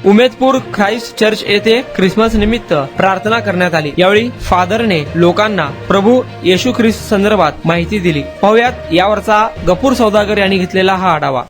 उमेदपूर Christ church येथे Christmas निमित्त प्रार्थना करण्यात आली। यावेळी फादरने लोकांना प्रभू येशू ख्रिस्त संदर्भात माहिती दिली। पाहुयात यावरचा गफूर सौदागर यांनी घेतलेला हा आढावा।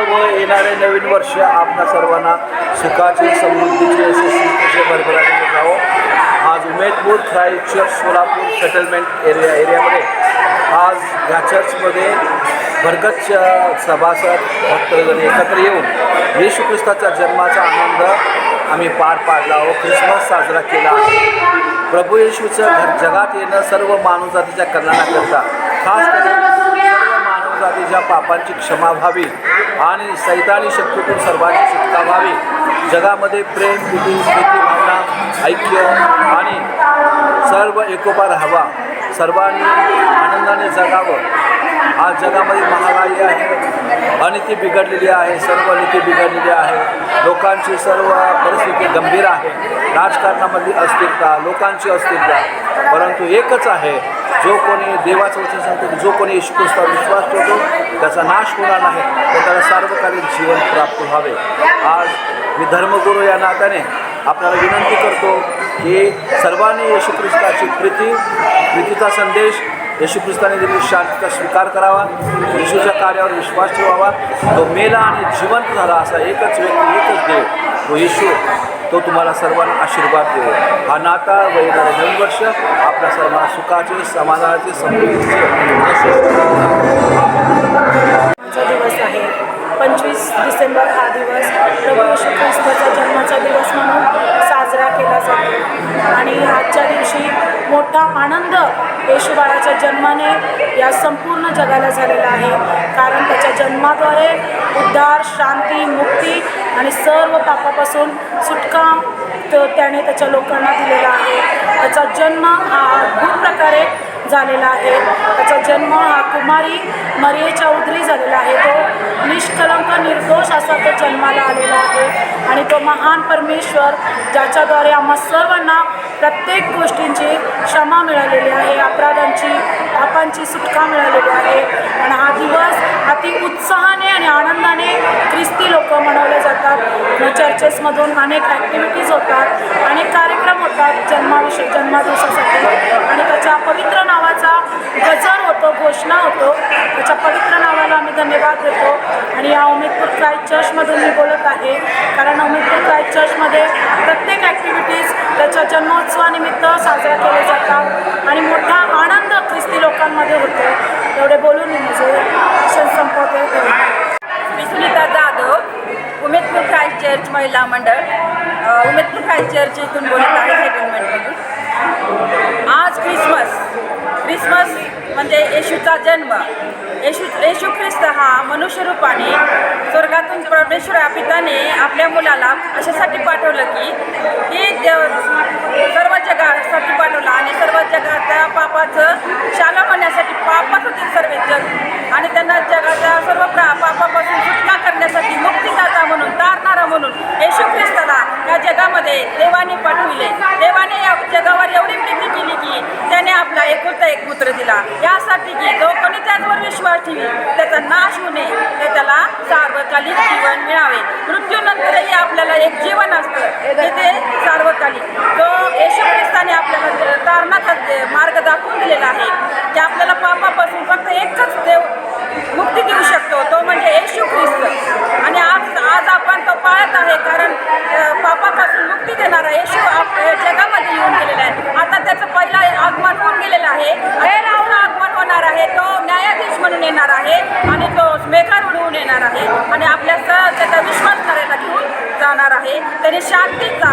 व येणारे नवीन वर्ष आपल्या सर्वांना सुखाचे, समृद्धीचे, यशस्वीचे, भरभराटीचे जावं। आज उमेदपूर ख्राइस्ट चर्च सोलापूर सेटलमेंट एरियामध्ये आज या चर्चमध्ये भरगच्च सभासद भक्तगण एकत्र येऊन येशू ख्रिस्ताच्या जन्माचा आनंद आम्ही पार पाडला व ख्रिसमस साजरा केला आहे। प्रभू येशूचं जगात येणं सर्व मानवजातीच्या कल्याणाकरता, खास करून जातीच्या पापांची क्षमा व्हावी आणि सैतानी शक्तीतून सर्वांची सुटका व्हावी। जगामध्ये प्रेम, कुटुंब, स्थिती, भावना, ऐक्य आणि सर्व एकोपा राहावा। सर्वांनी आनंदाने जगावं आज जगामध्ये महागाई आहे, अनिती बिघडलेली आहे, सर्व नीती बिघडलेली आहे, लोकांची सर्व परिस्थिती गंभीर आहे, राजकारणामधली अस्थिरता, लोकांची अस्थिरता. परंतु एकच आहे, जो कोणी देवाचं वचन सांगतो की जो कोणी येशू ख्रिस्तावर विश्वास ठेवतो त्याचा नाश होणार नाही, तर त्याला सार्वकालिक जीवन प्राप्त व्हावे. आज मी धर्मगुरू या नात्याने आपल्याला विनंती करतो की सर्वांनी येशू ख्रिस्ताची प्रीतीचा संदेश, येशू ख्रिस्ताने दिलेली शांतीचा स्वीकार करावा, येशूच्या कार्यावर विश्वास ठेवावा. तो मेला आणि जिवंत झाला असा एकच व्यक्ती, एकच देव, तो येशू, तो तुम्हाला सर्वांना आशीर्वाद देऊ. हा नाताळ व येणारे नवीन वर्ष आपल्या सर्वांना सुखाचे, समाधानाचे, समृद्धीचे दिवस आहे. 25 डिसेंबर हा दिवस प्रभू येशू ख्रिस्ताचा जन्माचा दिवस म्हणून साजरा केला जातो आणि आजच्या दिवशी मोठा आनंद येशू बाळाच्या जन्माने या संपूर्ण जगाला झालेला आहे. कारण त्याच्या जन्माद्वारे उद्धार, शांती, मुक्ती आणि सर्व पापापासून सुटका त्याने त्याच्या लोकांना दिलेला आहे. त्याचा जन्म हा अद्भुत प्रकारे झालेला आहे. त्याचा जन्म हा कुमारी मरियेच्या उदरी झालेला आहे. तो निष्कलंक, निर्दोष असा तो जन्माला आलेला आहे आणि तो महान परमेश्वर ज्याच्याद्वारे आम्हा सर्वांना प्रत्येक गोष्टींची क्षमा मिळालेली आहे, अपराधांची, पापांची सुटका मिळालेली आहे. आणि हा दिवस अति उत्साहाने आणि आनंदाने ख्रिस्ती लोक मनवले जातात. चर्चेसमधून अनेक ॲक्टिव्हिटीज होतात, अनेक कार्यक्रम होतात जन्मदिवसासाठी आणि त्याच्या पवित्र नावाचा गजर होतो, घोषणा होतो. त्याच्या पवित्र नावाला आम्ही धन्यवाद देतो. आणि या उमेदपूर क्राइस्ट चर्चमधून मी बोलत आहे, कारण उमेदपूर क्राइस्ट चर्चमध्ये प्रत्येक ॲक्टिव्हिटीज त्याच्या जन्मोत्सवानिमित्त साजरा केले जातात आणि मोठा आनंद ख्रिस्ती लोकांमध्ये होतो. एवढे बोलून मी माझे भाषण संपवते. सुनीता जाधव, उमेदपूर क्राइस्ट चर्च महिला मंडळ, उमेदपूर क्राइस्ट चर्च इथून बोलत आहे सेटलमेंटमधून. आज क्रिसमस म्हणजे येशूचा जन्म. येशू ख्रिस्त हा मनुष्य रूपाने स्वर्गातून परमेश्वर पिताने आपल्या मुलाला अशासाठी पाठवलं की सर्व जगासाठी पाठवलं आणि सर्व जगाच्या पापाचं शाला होण्यासाठी, पापात होते सर्व जग आणि त्यांना जगाच्या सर्व पापापासून सुटका करण्यासाठी, मुक्तिदाता म्हणून, तारणारा म्हणून येशू ख्रिस्ताला या जगामध्ये देवाने पाठविले. देवाने या जगावर एवढी प्रीती केली की त्याने आपला एकुलता एक पुत्र दिला, यासाठी की जो कोणी त्याचवर विश्वास ठेवी त्याचा नाश होऊ नये, तर त्याला सार्वकालिक जीवन मिळावे. मृत्यूनंतरही आपल्याला एक जीवन असतं ते सार्वकालिक. तो येशू ख्रिस्ताने आपल्याला तारणाचा मार्ग दाखवून दिलेला आहे की आपल्याला पापापासून फक्त एकच देव मुक्ती देऊ शकतो, तो म्हणजे येशू ख्रिस्त. आणि आज आपण तो पाळत आहे, कारण पापापासून मुक्ती देणारा येशू जगामध्ये येऊन गेलेला आहे. आता त्याचं पहिला आगमन होऊन गेलेलं आहे, आगमन होणार आहे. तो न्यायाधीश म्हणून येणार आहे आणि तो मेघार उडवून येणार आहे आणि आपल्या त्याचा विश्वास करायला घेऊन जाणार आहे. त्याने शांतीचा